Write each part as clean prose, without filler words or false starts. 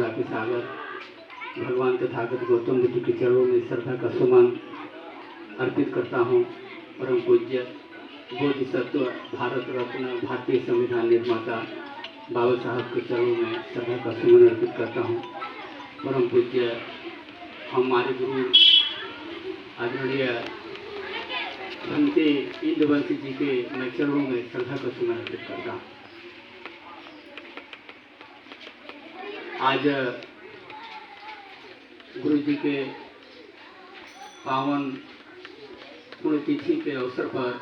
के सागर भगवान तथागत गौतम बुद्ध के चरणों में श्रद्धा का सुमन अर्पित करता हूँ। परम पूज्य बोधिसत्व भारत रत्न भारतीय संविधान निर्माता बाबा साहब के चरणों में श्रद्धा का सुमन अर्पित करता हूँ। परम पूज्य हमारे गुरु आदरणीय भंते इंद्रवंशी जी के मैं चरणों में श्रद्धा का सुमन अर्पित करता हूँ। आज गुरु जी के पावन पुण्यतिथि के अवसर पर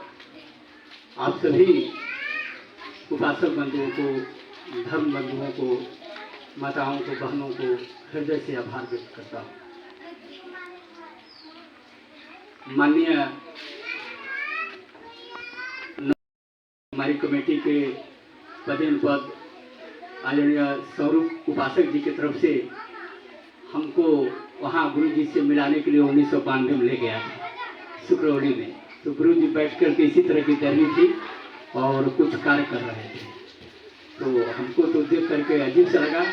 आप सभी उपासक बंधुओं को, धर्म बंधुओं को, माताओं को, बहनों को हृदय से आभार व्यक्त करता हूँ। माननीय हमारी कमेटी के पदेन पद आदरणीय स्वरूप उपासक जी की तरफ से हमको वहाँ गुरु जी से मिलाने के लिए 1992 में ले गया था शुक्रवारी में। तो गुरु जी बैठ कर के इसी तरह की तैयारी थी और कुछ कार्य कर रहे थे। तो हमको तो देख करके अजीब सा लगा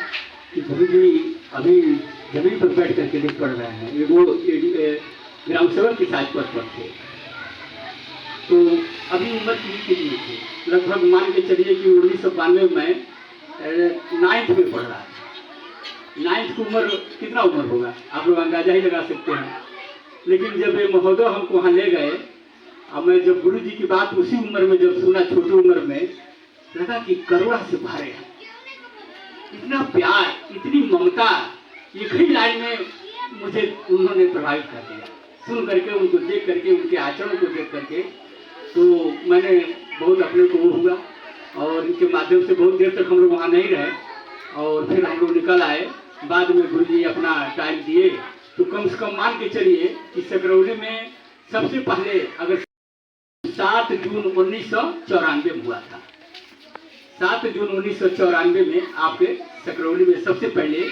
कि गुरु जी अभी जमीन पर बैठ करके लिख पढ़ रहे हैं। वो ग्राम सेवक की साज पर थे, तो अभी उम्र कितनी थी, लगभग मान के चलिए कि 1992 में 9th में पढ़ रहा है। 9th की उम्र कितना उम्र होगा आप लोग अंदाजा ही लगा सकते हैं। लेकिन जब ये महोदय हमको वहाँ ले गए, अब मैं जब गुरु जी की बात उसी उम्र में जब सुना, छोटी उम्र में, लगा कि करुणा से भरे हैं। इतना प्यार, इतनी ममता, एक ही लाइन में मुझे उन्होंने प्रभावित कर दिया। सुन करके, उनको देख करके, उनके आचरण को देख करके तो मैंने बहुत अपने को वो हुआ। और इनके माध्यम से बहुत देर तक हम लोग वहाँ नहीं रहे और फिर हम लोग निकल आए। बाद में गुरु जी अपना टाइम दिए, तो कम से कम मान के चलिए कि सकरौली में सबसे पहले अगर 7 जून 1994 में हुआ था। 7 जून 1994 में आपके सकरौली में सबसे पहले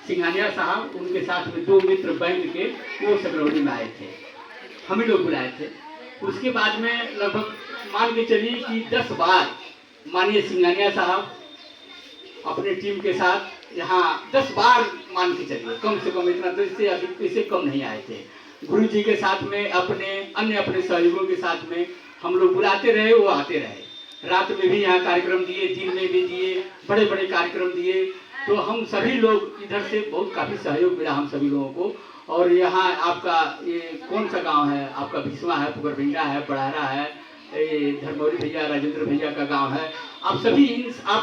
सिंघानिया साहब, उनके साथ में 2 मित्र बैंक के, वो सकरौली में आए थे, हम ही लोग बुलाए थे। उसके बाद में लगभग मान के चलिए कि 10 बार माननीय सिंघानिया साहब अपने टीम के साथ यहाँ 10 बार मान के चलिए, कम से कम, इतना तो इससे अधिक, इससे कम नहीं आए थे। गुरु जी के साथ में अपने सहयोगियों के साथ में हम लोग बुलाते रहे, वो आते रहे। रात में भी यहाँ कार्यक्रम दिए, दिन में भी दिए, बड़े बड़े कार्यक्रम दिए। तो हम सभी लोग इधर से बहुत काफ़ी सहयोग मिला हम सभी लोगों को। और यहाँ आपका ये कौन सा गांव है, आपका भिस्वा है, पुगरभिंडा है, बड़ारा है, धर्मौरी भैया, राजेंद्र भैया का गांव है। आप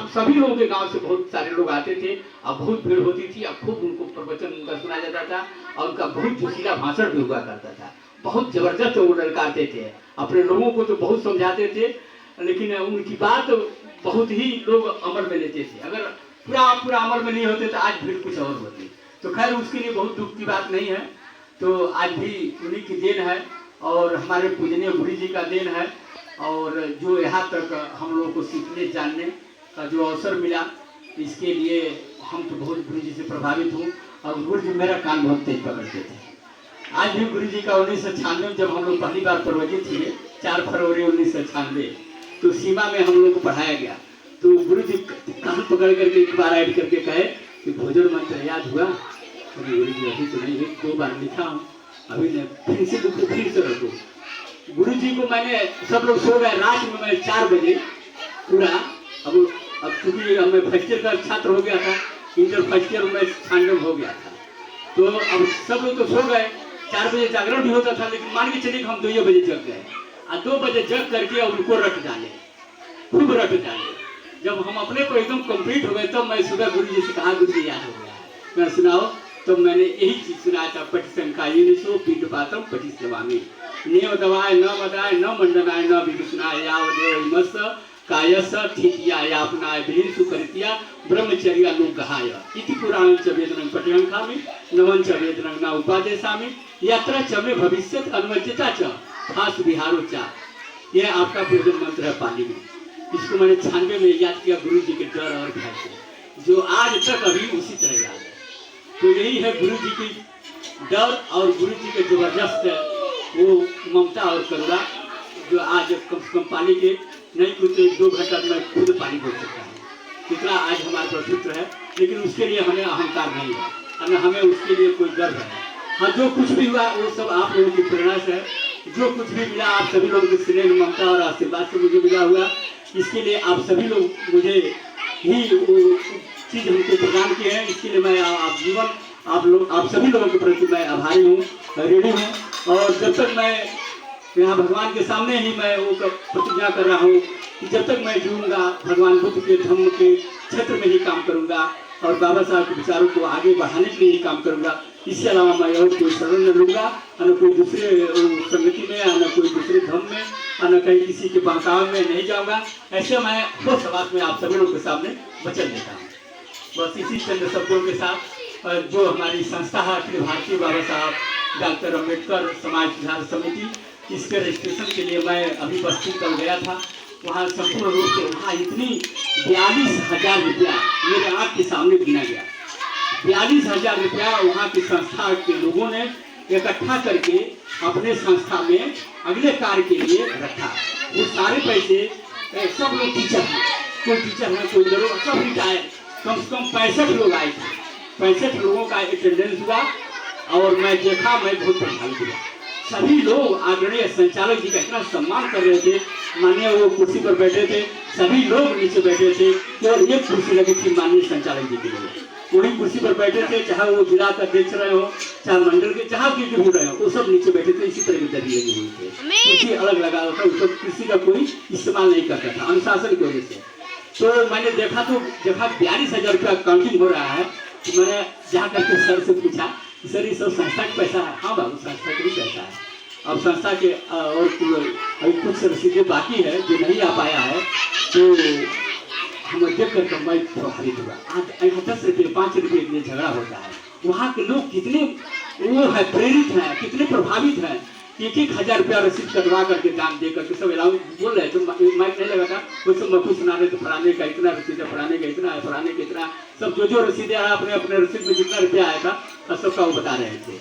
सभी लोगों के गांव से बहुत सारे लोग आते थे। अब बहुत भीड़ होती थी। अब खूब उनको प्रवचन उनका सुना जाता था और उनका बहुत जोशीला भाषण भी हुआ करता था। बहुत जबरदस्त वो ललकारते थे, अपने लोगों को तो बहुत समझाते थे, लेकिन उनकी बात बहुत ही लोग अमल में लेते थे। अगर पूरा अमल में नहीं होते तो आज भीड़ कुछ और होती। तो खैर उसके लिए बहुत दुख की बात नहीं है। तो आज भी उन्हीं की देन है और हमारे पूजनीय गुरु जी का देन है। और जो यहाँ तक हम लोगों को सीखने जानने का जो अवसर मिला, इसके लिए हम तो बहुत गुरु जी से प्रभावित हूँ। और गुरु जी मेरा कान बहुत तेज पकड़ते थे। आज भी गुरु जी का 1996 जब हम लोग पहली बार प्रवचित हुए, 4 फरवरी 1996, तो सीमा में हम लोग को पढ़ाया गया। तो गुरु जी कान पकड़ करके एक बार ऐड करके कहे कि भोजन मंत्र याद हुआ? गुरु जी अभी तो नहीं, 1-2 बार लिखा हूँ, अभी नहीं, फिर से रखो। गुरु जी को मैंने, सब लोग सो गए, रात में मैं 4 बजे पूरा, अब चूंकि मैं फर्स्ट ईयर का छात्र हो गया था, इंटर फर्स्ट ईयर में 96 हो गया था। तो अब सब लोग तो सो गए, 4 बजे जागरण भी होता था, लेकिन मान के चलिए कि हम 2 बजे जग गए और 2 बजे जग करके और उनको रट डाले, खूब रट डाले। जब हम अपने को एकदम कंप्लीट हो गए, तो मैं सुबह गुरु जी से कहा, गुरु जी याद हो गया है, मैं सुनाओ। तो मैंने यही चीज सुनाया था, पटिशंकायिनिशो पीठपातम पटिशवामी, नेव दवाय न मदाय न मंडनाय न विभूषणाय यावदेवमस कायस ठिकियाय अपनाय भीर सुकरितिया ब्रह्मचर्या लोकहाय इति पुराणं च वेदनं पठ्यंकामि नवं च वेदनं न उपादेशामि यत्र च मे भविष्यत् अन्वज्यता च खास विहारो च। यह आपका पूजन मंत्र है पाली में। इसको मैंने 96 में याद किया गुरु जी के डर और भय से, जो आज तक अभी उसी तरह याद है। तो यही है गुरु जी की डर और गुरु जी के जबरदस्त वो ममता और करुणा, जो आज कम से कम पानी के नहीं कुछ 1-2 घंटा में खुद पानी बोल सकता है, इतना आज हमारे प्रभुत्व है। लेकिन उसके लिए हमें अहंकार नहीं है, और हमें उसके लिए कोई गर्व है। हाँ, जो कुछ भी हुआ वो सब आप लोगों की प्रेरणा से है। जो कुछ भी मिला आप सभी लोगों के स्नेह, ममता और आशीर्वाद से मुझे मिला हुआ, इसके लिए आप सभी लोग मुझे ही वो चीज़ हमको प्रदान किए हैं। इसके लिए मैं जीवन आप सभी लोगों के प्रति मैं आभारी हूँ, रेडी हूँ। और जब तक मैं यहाँ भगवान के सामने ही मैं वो प्रतिज्ञा कर रहा हूँ कि जब तक मैं जीऊँगा भगवान बुद्ध के धम्म के क्षेत्र में ही काम करूँगा और बाबा साहब के विचारों को आगे बढ़ाने के लिए ही काम करूँगा। इसके अलावा मैं और कोई शरण न लूँगा, न कोई दूसरे संगति में, न कोई दूसरे धर्म में, न कहीं किसी के बहकाव में नहीं जाऊँगा। ऐसे मैं वो समाज में आप सभी लोगों के सामने वचन देता हूँ। बस इसी चंद शब्दों के साथ जो हमारी संस्था है अखिल भारतीय बाबा साहब डॉक्टर अम्बेडकर समाज सुधार समिति, इसके रजिस्ट्रेशन के लिए मैं अभी बस्ती कल गया था। वहाँ संपूर्ण रूप से वहाँ इतनी 42,000 रुपया मेरे आँख के सामने गिना गया। 42,000 रुपया वहाँ की संस्था के लोगों ने इकट्ठा करके अपने संस्था में अगले कार्य के लिए रखा। वो सारे पैसे सब लोग टीचर हैं, कोई टीचर है, कोई लोग सब रिटायर, कम से कम 65 लोग आए थे। 65 लोगों का अटेंडेंस हुआ और मैं देखा, मैं बहुत प्रभावित हुआ। सभी लोग आदरणीय संचालक जी का इतना सम्मान कर रहे थे। माननीय वो कुर्सी पर बैठे थे, सभी लोग नीचे बैठे थे और एक कुर्सी लगी थी माननीय संचालक जी के लिए। वही कुर्सी पर बैठे थे, चाहे वो जिला का अध्यक्ष रहे हो, चाहे मंडल के, जहाँ भी हो रहे हो, वो सब नीचे बैठे थे। इसी तरह की दरी लगी हुई थी, कुर्सी अलग लगा होता, उसको किसी का कोई इस्तेमाल नहीं करता था अनुशासन की वजह से। तो मैंने देखा 42,000 रुपया काउंटिंग हो रहा है। तो मैंने जा करके सर से पूछा, सर ये सब संस्था का पैसा है? हाँ बाबू, संस्था का भी पैसा है। अब संस्था के और अभी कुछ रसीदें बाकी है जो नहीं आ पाया है। तो हम देख कर मैं प्रभावित हुआ। आज 10 रुपये 5 रुपये के लिए झगड़ा होता है। वहाँ के लोग कितने वो है, प्रेरित हैं, कितने प्रभावित हैं। 1,000 रुपया रसीद कटवा करके दान दे करके सब अलाउ बोल रहे थे। माइक नहीं लगा था, वो सब मखू सुना रहे थे, फलाने का इतना रसीद है, फलाने का इतना है, फलाने का इतना। सब जो रसीदें आया अपने अपने रसीद में जितना रुपया आया था सबका वो बता रहे थे।